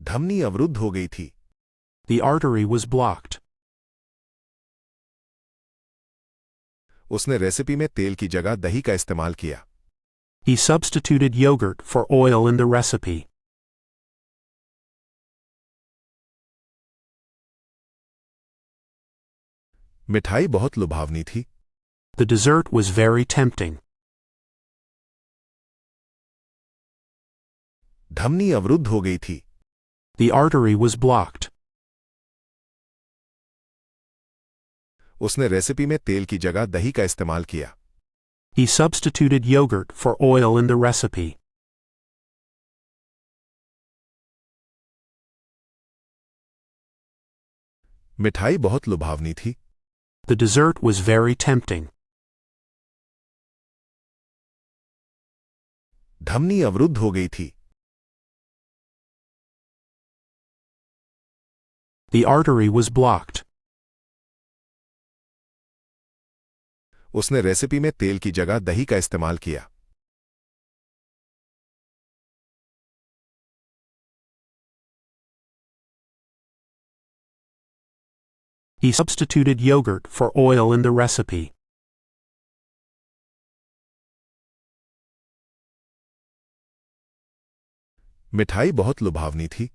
धमनी अवरुद्ध हो गई थी। The artery was blocked. उसने रेसिपी में तेल की जगह दही का इस्तेमाल किया। He substituted yogurt for oil in the recipe. मिठाई बहुत लुभावनी थी। The dessert was very tempting. धमनी अवरुद्ध हो गई थी। The artery was blocked. उसने रेसिपी में तेल की जगह दही का इस्तेमाल किया। He substituted yogurt for oil in the recipe. मिठाई बहुत लुभावनी थी। The dessert was very tempting. धमनी अवरुद्ध हो गई थी। The artery was blocked. उसने रेसिपी में तेल की जगह दही का इस्तेमाल किया। He substituted yogurt for oil in the recipe. मिठाई बहुत लुभावनी थी।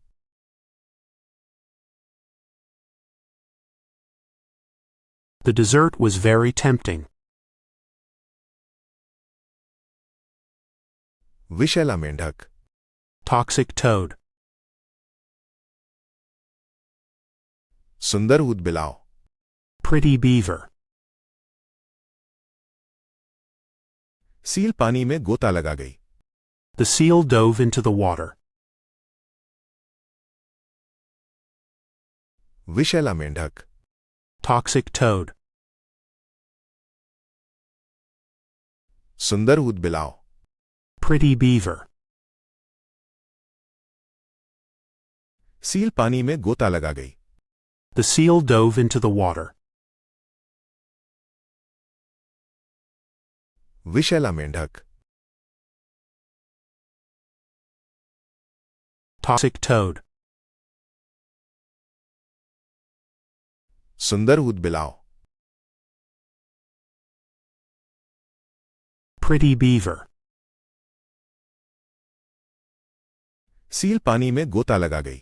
The dessert was very tempting. विषैला मेंढक। Toxic toad. सुंदर ऊदबिलाव। Pretty beaver. सील पानी में गोता लगा गई। The seal dove into the water. विषैला मेंढक। Toxic toad. सुंदर ऊदबिलाव। Pretty beaver. सील पानी में गोता लगा गई। The seal dove into the water. विषैला मेंढक। Toxic toad. सुंदर ऊदबिलाव। Pretty beaver. सील पानी में गोता लगा गई।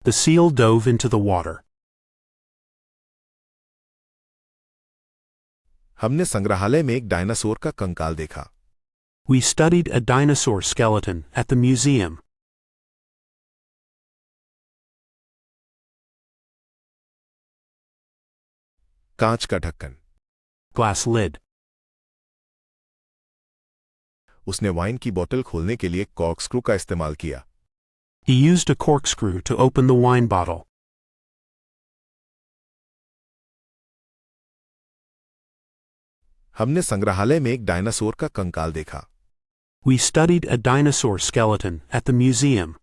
The seal dove into the water. हमने संग्रहालय में एक डायनासोर का कंकाल देखा। We studied a dinosaur skeleton at the museum. कांच का ढक्कन। Glass lid. उसने वाइन की बोतल खोलने के लिए कॉर्कस्क्रू का इस्तेमाल किया। He used a corkscrew to open the wine bottle. हमने संग्रहालय में एक डायनासोर का कंकाल देखा। We studied a dinosaur skeleton at the museum.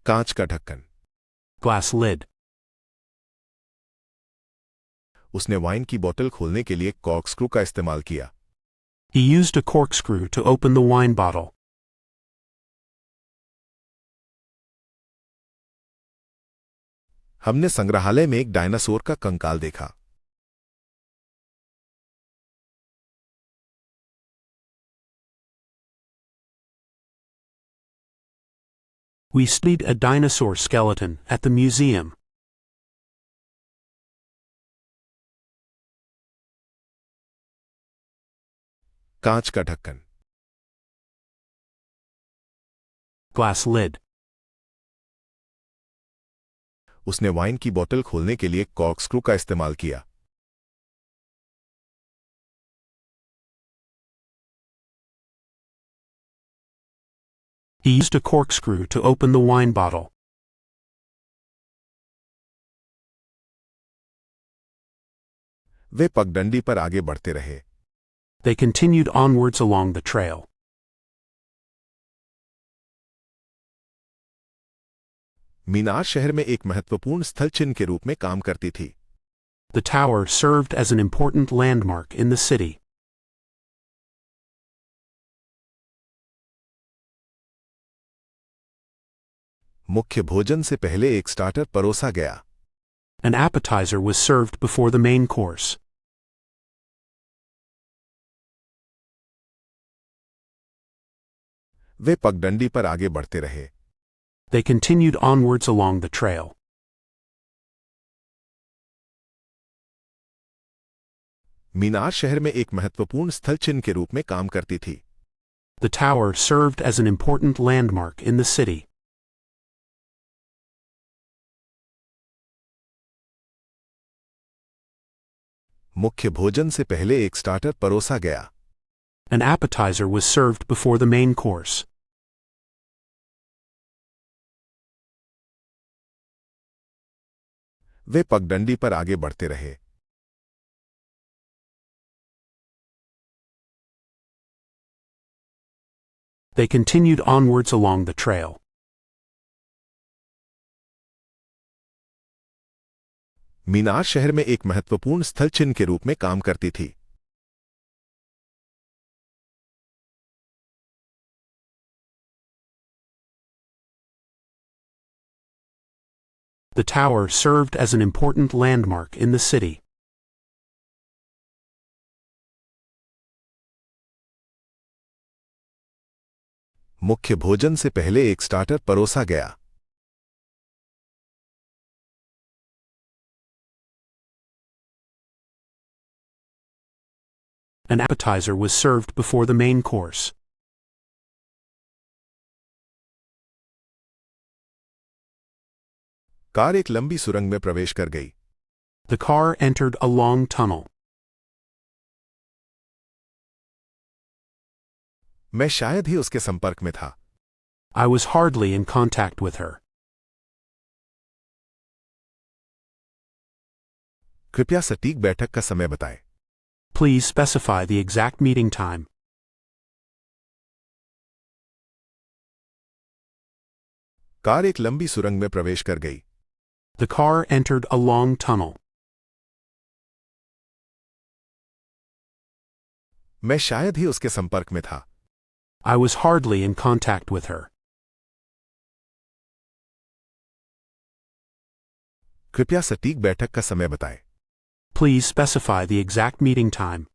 कांच का ढक्कन। Glass lid. उसने वाइन की बोतल खोलने के लिए कॉर्कस्क्रू का इस्तेमाल किया। He used a corkscrew to open the wine bottle. हमने संग्रहालय में एक डायनासोर का कंकाल देखा। We studied a dinosaur skeleton at the museum. कांच का ढक्कन। Glass lid. उसने वाइन की बोतल खोलने के लिए कॉर्कस्क्रू का इस्तेमाल किया। He used a corkscrew to open the wine bottle. वे पगडंडी पर आगे बढ़ते रहे। They continued onwards along the trail. मीनार शहर में एक महत्वपूर्ण स्थल चिन्ह के रूप में काम करती थी। The tower served as an important landmark in the city. मुख्य भोजन से पहले एक स्टार्टर परोसा गया। An appetizer was served before the main course. वे पगडंडी पर आगे बढ़ते रहे। They continued onwards along the trail. मीनार शहर में एक महत्वपूर्ण स्थल चिन्ह के रूप में काम करती थी। The tower served as an important landmark in the city. मुख्य भोजन से पहले एक स्टार्टर परोसा गया। An appetizer was served before the main course. वे पगडंडी पर आगे बढ़ते रहे। They continued onwards along the trail. मीनार शहर में एक महत्वपूर्ण स्थल चिन्ह के रूप में काम करती थी। The tower served as an important landmark in the city. मुख्य भोजन से पहले एक स्टार्टर परोसा गया। An appetizer was served before the main course. Car एक लंबी सुरंग में प्रवेश कर गई। The car entered a long tunnel. मैं शायद ही उसके संपर्क में था। I was hardly in contact with her. कृपया सटीक बैठक का समय बताएं। Please specify the exact meeting time. Car एक लंबी सुरंग में प्रवेश कर गई। The car entered a long tunnel. मैं शायद ही उसके संपर्क में था। I was hardly in contact with her. कृपया सटीक बैठक का समय बताएं। Please specify the exact meeting time.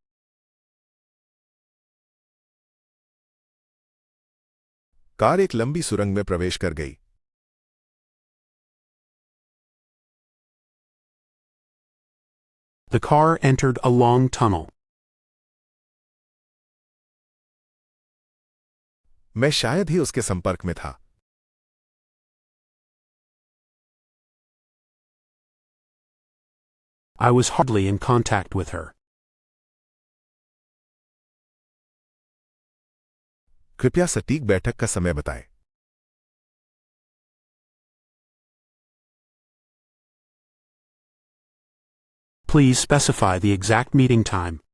Car एक लंबी सुरंग में प्रवेश कर गई। The car entered a long tunnel. मैं शायद ही उसके संपर्क में था। I was hardly in contact with her. कृपया सटीक बैठक का समय बताएं। Please specify the exact meeting time.